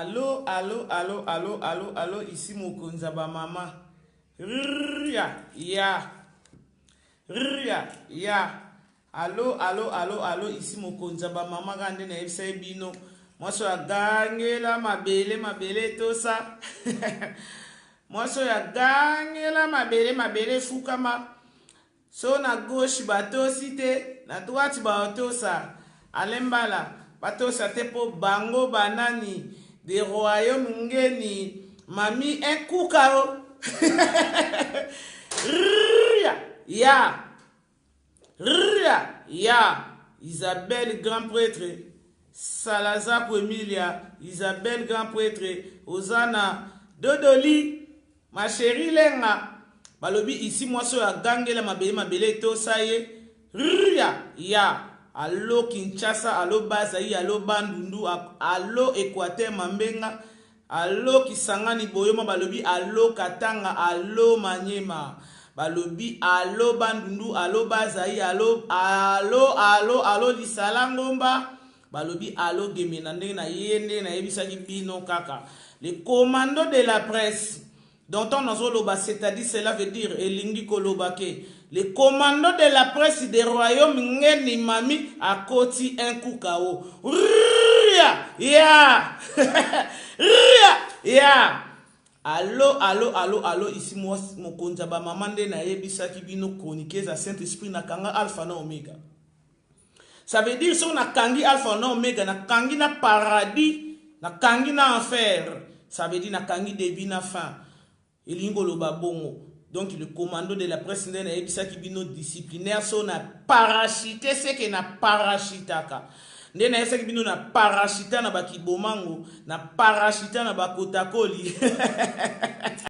Allô, allô, allô, allô, allô, allô, ici Mokonza ba mama. Ria, ya. Ria, ya. Allô, allô, allô, allô, ici Mokonza ba mama gande na ebisa bino. Moi so ya gangela mabele to ça. Moi so ya gangela mabele fukama. So na gauche bato site, na droite bato sa. Alembala, bato sa te po bango banani. Des royaumes ngeni mami ekukao ya ya Isabelle grand prêtre Salazar pour Emilia Isabelle grand prêtre Ozana Dodoli ma chérie lenga balobi ici moi so ya gangela mabele to saye ya allo Kinshasa, allo Bazaï, allo Bandundu, allo Équateur Mambenga, allo Kisangani Boyoma balobi, allo Katanga, allo Manyema, balobi, allo Bandundu, allo Bazaï, allo Lisalangomba, balobi, allo Gemenande na yende na yebisa bino kaka. Les commandos de la presse dont on a zoloba, c'est-à-dire cela veut dire elingi kolobake. Les commandos de la presse des royaumes ngeni mami a koti un kukao. Ya. Allô, ici moi Mokonza ba mamande na yebisa kibino chroniquer à Saint-Esprit na kanga alpha na omega. Ça veut dire si on a kangi alpha na omega na kangi na paradis, na kangi na enfer. Ça veut dire na kangi début na fin. Donc le commando de la presse n'a pas bino disciplinaire so na parachité c'est que na parachitaka ndena esa bino na parachita na bakibomango na parachita na bakotakoli